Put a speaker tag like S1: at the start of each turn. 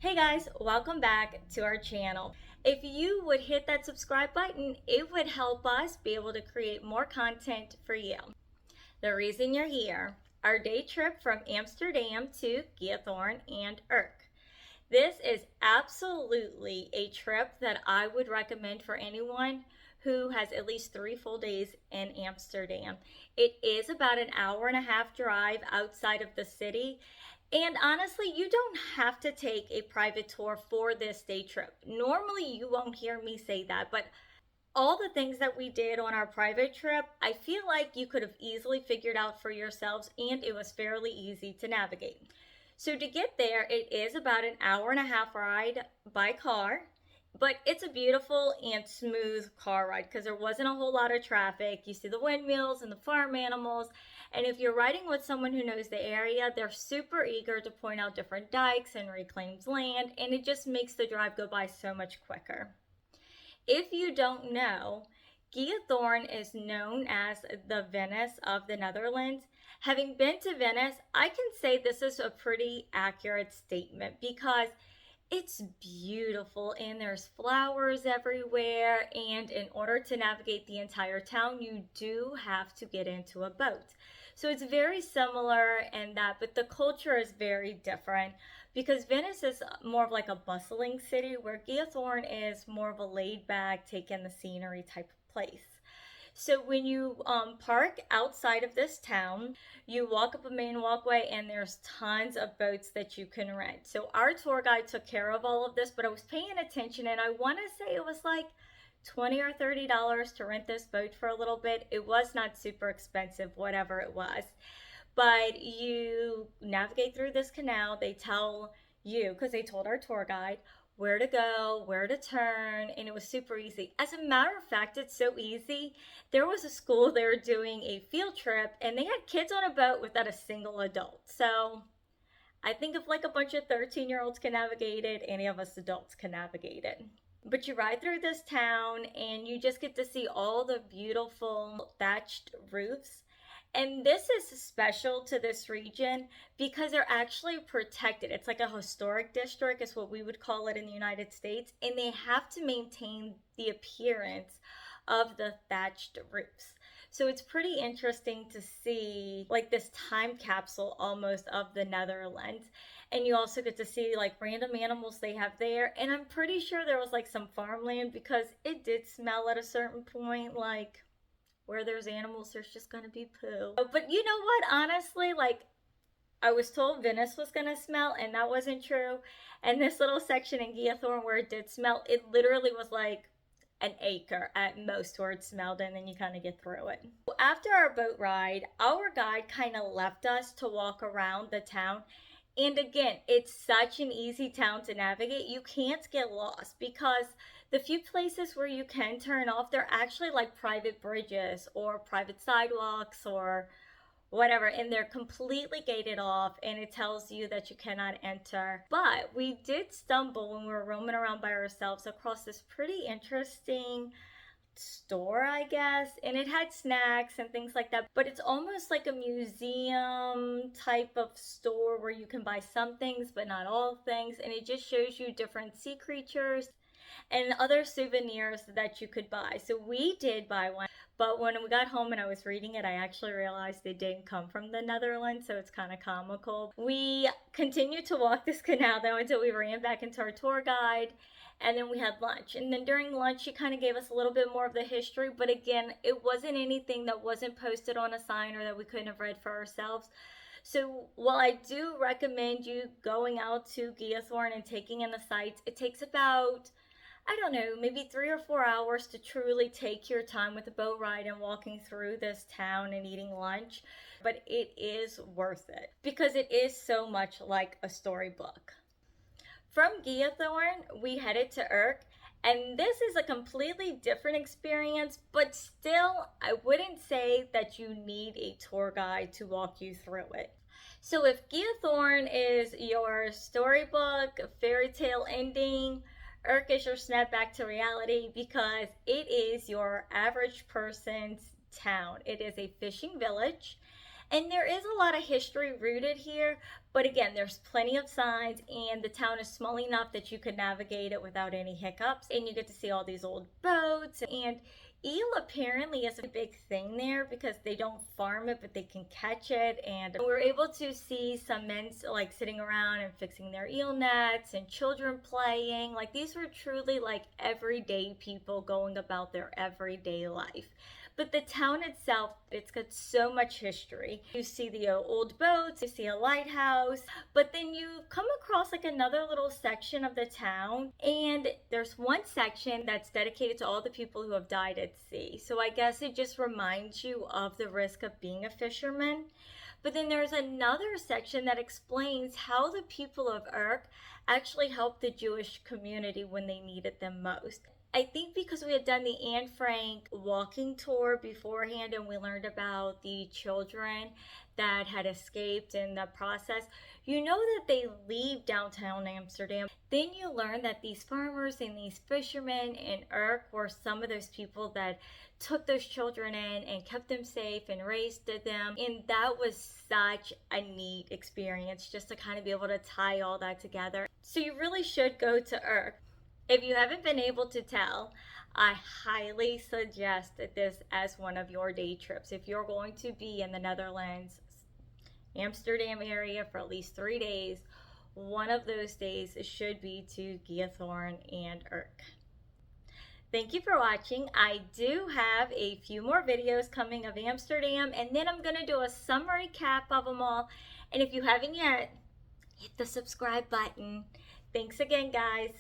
S1: Hey guys, welcome back to our channel. If you would hit that subscribe button, it would help us be able to create more content for you. The reason you're here, our day trip from Amsterdam to Giethoorn and Urk. This is absolutely a trip that I would recommend for anyone who has at least 3 full days in Amsterdam. It is about an hour and a half drive outside of the city. And honestly, you don't have to take a private tour for this day trip. Normally, you won't hear me say that, but all the things that we did on our private trip, I feel like you could have easily figured out for yourselves, and it was fairly easy to navigate. So to get there, it is about an hour and a half ride by car, but it's a beautiful and smooth car ride because there wasn't a whole lot of traffic. You see the windmills and the farm animals, and if you're riding with someone who knows the area, they're super eager to point out different dikes and reclaimed land, and it just makes the drive go by so much quicker. If you don't know, Giethoorn is known as the Venice of the Netherlands. Having been to Venice, I can say this is a pretty accurate statement because it's beautiful and there's flowers everywhere, and in order to navigate the entire town, you do have to get into a boat. So it's very similar in that, but the culture is very different because Venice is more of like a bustling city where Giethoorn is more of a laid back, take in the scenery type of place. So when you park outside of this town, you walk up a main walkway and there's tons of boats that you can rent. So our tour guide took care of all of this, but I was paying attention and I want to say it was like $20 or $30 to rent this boat for a little bit. It was not super expensive, whatever it was. But you navigate through this canal. They tell you, because they told our tour guide, where to go, where to turn, and it was super easy. As a matter of fact, it's so easy. There was a school they were doing a field trip, and they had kids on a boat without a single adult. So I think if like a bunch of 13-year-olds can navigate it, any of us adults can navigate it. But you ride through this town and you just get to see all the beautiful thatched roofs. And this is special to this region because they're actually protected. It's like a historic district, is what we would call it in the United States. And they have to maintain the appearance of the thatched roofs. So it's pretty interesting to see like this time capsule almost of the Netherlands. And you also get to see like random animals they have there. And I'm pretty sure there was like some farmland because it did smell at a certain point like where there's animals, there's just gonna be poo. But you know what? Honestly, like I was told Venice was gonna smell, and that wasn't true. And this little section in Giethoorn where it did smell, it literally was like an acre at most where it smelled, and then you kind of get through it. After our boat ride, our guide kind of left us to walk around the town. And again, it's such an easy town to navigate. You can't get lost because the few places where you can turn off, they're actually like private bridges or private sidewalks or whatever, and they're completely gated off, and it tells you that you cannot enter. But we did stumble when we were roaming around by ourselves across this pretty interesting store, I guess, and it had snacks and things like that, but it's almost like a museum type of store where you can buy some things but not all things, and it just shows you different sea creatures and other souvenirs that you could buy. So we did buy one, but when we got home and I was reading it, I actually realized they didn't come from the Netherlands, so it's kind of comical. We continued to walk this canal though until we ran back into our tour guide, and then we had lunch. And then during lunch, she kind of gave us a little bit more of the history, but again, it wasn't anything that wasn't posted on a sign or that we couldn't have read for ourselves. So while I do recommend you going out to Giethoorn and taking in the sights, it takes about, I don't know, maybe 3 or 4 hours to truly take your time with the boat ride and walking through this town and eating lunch. But it is worth it because it is so much like a storybook. From Giethoorn, we headed to Urk, and this is a completely different experience, but still, I wouldn't say that you need a tour guide to walk you through it. So if Giethoorn is your storybook, fairy tale ending, Urk is your snap back to reality because it is your average person's town. It is a fishing village, And there is a lot of history rooted here, but again, there's plenty of signs, and the town is small enough that you could navigate it without any hiccups. And you get to see all these old boats. And eel apparently is a big thing there because they don't farm it, but they can catch it. And we were able to see some men like sitting around and fixing their eel nets, and children playing. Like, these were truly like everyday people going about their everyday life. But the town itself, it's got so much history. You see the old boats, you see a lighthouse, but then you come across like another little section of the town, and there's one section that's dedicated to all the people who have died at sea. So I guess it just reminds you of the risk of being a fisherman. But then there's another section that explains how the people of Urk actually helped the Jewish community when they needed them most. I think because we had done the Anne Frank walking tour beforehand, and we learned about the children that had escaped in the process, you know that they leave downtown Amsterdam. Then you learn that these farmers and these fishermen in Urk were some of those people that took those children in and kept them safe and raised them. And that was such a neat experience, just to kind of be able to tie all that together. So you really should go to Urk. If you haven't been able to tell, I highly suggest this as one of your day trips. If you're going to be in the Netherlands, Amsterdam area for at least 3 days, one of those days should be to Giethoorn and Urk. Thank you for watching. I do have a few more videos coming of Amsterdam, and then I'm going to do a summary cap of them all. And if you haven't yet, hit the subscribe button. Thanks again, guys.